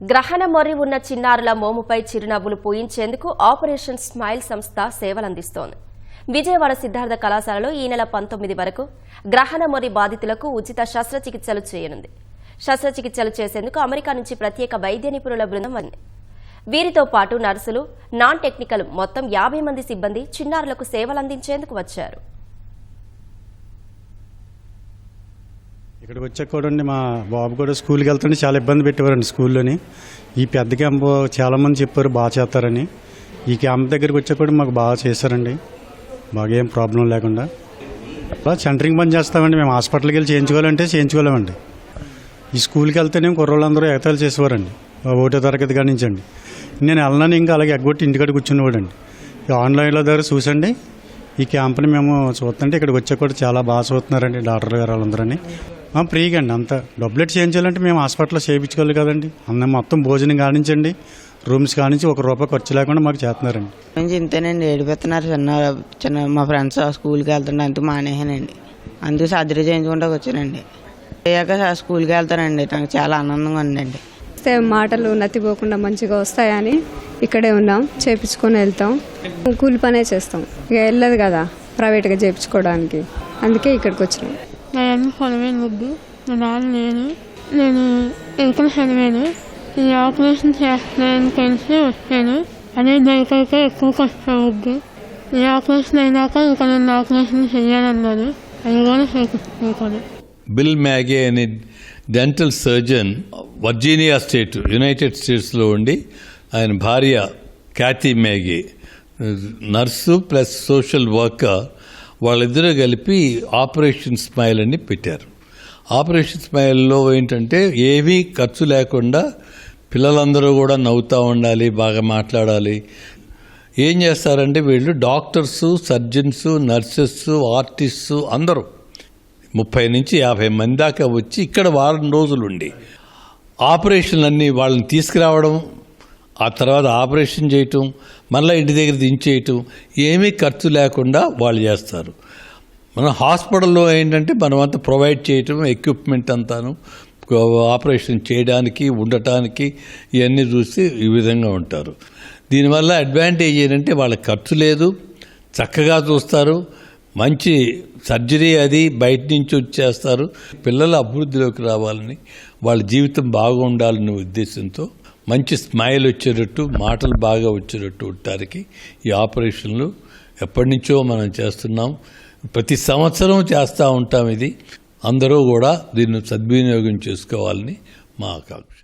గ్రహణ మొర్రి ఉన్న చిన్నారుల మోముపై చిరునవ్వులు పూయించేందుకు ఆపరేషన్ స్మైల్ సంస్థ సేవలందిస్తోంది. విజయవాడ సిద్ధార్థ కళాశాలలో ఈ నెల 19 వరకు గ్రహణ మొర్రి బాధితులకు ఉచిత శస్త్రచికిత్సలు చేయనుంది. శస్త్రచికిత్సలు చేసేందుకు అమెరికా నుంచి ప్రత్యేక వైద్య నిపుణుల బృందం వచ్చింది. వీరితో పాటు నర్సులు, నాన్ టెక్నికల్ మొత్తం 50 మంది సిబ్బంది చిన్నారులకు సేవలందించేందుకు వచ్చారు. ఇక్కడికి వచ్చాక కూడా మా బాబు కూడా స్కూల్కి వెళ్తుంటే చాలా ఇబ్బంది పెట్టేవారండి. స్కూల్లోని ఈ పెద్ద క్యాంపు చాలామంది చెప్పారు బాగా చేస్తారని. ఈ క్యాంప్ దగ్గరికి వచ్చాక కూడా మాకు బాగా చేశారండి, బాగా ఏం ప్రాబ్లం లేకుండా. అలా సెంటరింగ్ పని చేస్తామండి. మేము హాస్పిటల్కి వెళ్ళి చేయించుకోవాలంటే చేయించుకోలేమండి. ఈ స్కూల్కి వెళ్తేనే కుర్రోళ్ళందరూ ఎగతాలు చేసేవారండి 1వ తరగతి కాడి నుంచి అండి. నేను వెళ్ళినాను ఇంకా అలాగే ఎగ్గొట్టి ఇంటికాడ కూర్చునేవాడండి. ఆన్లైన్లో దగ్గర చూసండి ఈ క్యాంప్ని మేము చూస్తుంటే ఇక్కడికి వచ్చాక కూడా చాలా బాగా చూస్తున్నారండి డాక్టర్ గారు వాళ్ళందరని. ఫ్రీగా అండి, అంతా డబ్బులెట్ చేయించాలంటే మేము హాస్పిటల్లో చేయించుకోవాలి కదండి. అన్న మొత్తం భోజనం కానించండి, రూమ్స్ కానించి ₹1 ఖర్చు లేకుండా మాకు చేస్తున్నారండి. ఇంతేనండి, ఏడిపోతున్నారు చిన్న మా ఫ్రెండ్స్ స్కూల్కి వెళ్తుంటే అందుకు మానేసానండి. అందుకు సర్జరీ చేయించుకుంటూ వచ్చానండి. అయ్యాక స్కూల్కి వెళ్తానండి. నాకు చాలా ఆనందంగా ఉందండి. మాటలు నత్తిపోకుండా మంచిగా వస్తాయని ఇక్కడే ఉన్నాం, చేయించుకొని వెళ్తాం. కూలి పనే చేస్తాం, ఇక వెళ్ళదు కదా ప్రైవేట్గా చేయించుకోవడానికి, అందుకే ఇక్కడికి వచ్చినాం. నేను హనుమేన్ వద్దు, నా నాన్న నేను ఎంకల హనుమేను. ఈ ఆపరేషన్ చేస్తున్నాను తెలిసి వచ్చాను. అదే దానికైతే ఎక్కువ కష్టం వద్దు. ఈ ఆపరేషన్ అయినాక ఇంకా నన్ను ఆపరేషన్ చేయాలన్నారు, అది కూడా చేయించుకోను. బిల్ మ్యాగే అనే dental surgeon Virginia state united స్టేట్స్లో ఉండి ఆయన భార్య Kathy Magee nurse plus social worker వాళ్ళిద్దరూ కలిపి ఆపరేషన్ స్మైల్ అని పెట్టారు. ఆపరేషన్ స్మైల్లో ఏంటంటే ఏమీ ఖర్చు లేకుండా పిల్లలందరూ కూడా నవ్వుతూ ఉండాలి, బాగా మాట్లాడాలి. ఏం చేస్తారంటే వీళ్ళు డాక్టర్సు, సర్జన్సు, నర్సెస్, ఆర్టిస్టు అందరూ 30 నుంచి 50 మంది దాకా వచ్చి ఇక్కడ వారం రోజులు ఉండి ఆపరేషన్లన్నీ వాళ్ళని తీసుకురావడం, ఆ తర్వాత ఆపరేషన్ చేయటం, మళ్ళీ ఇంటి దగ్గర దించేయటం, ఏమీ ఖర్చు లేకుండా వాళ్ళు చేస్తారు. మన హాస్పిటల్లో ఏంటంటే మనమంతా ప్రొవైడ్ చేయటం, ఎక్విప్మెంట్ అంతాను ఆపరేషన్ చేయడానికి, ఉండటానికి ఇవన్నీ చూసి ఈ విధంగా ఉంటారు. దీనివల్ల అడ్వాంటేజ్ ఏంటంటే వాళ్ళకి ఖర్చు లేదు, చక్కగా చూస్తారు, మంచి సర్జరీ అది బయట నుంచి వచ్చేస్తారు. పిల్లల అభివృద్ధిలోకి రావాలని, వాళ్ళ జీవితం బాగుండాలనే ఉద్దేశంతో మంచి స్మైల్ వచ్చేటట్టు, మాటలు బాగా వచ్చేటట్టు ఉండటానికి ఈ ఆపరేషన్లు ఎప్పటి నుంచో మనం చేస్తున్నాం. ప్రతి సంవత్సరం చేస్తూ ఉంటాం. ఇది అందరూ కూడా దీన్ని సద్వినియోగం చేసుకోవాలని మా ఆకాంక్ష.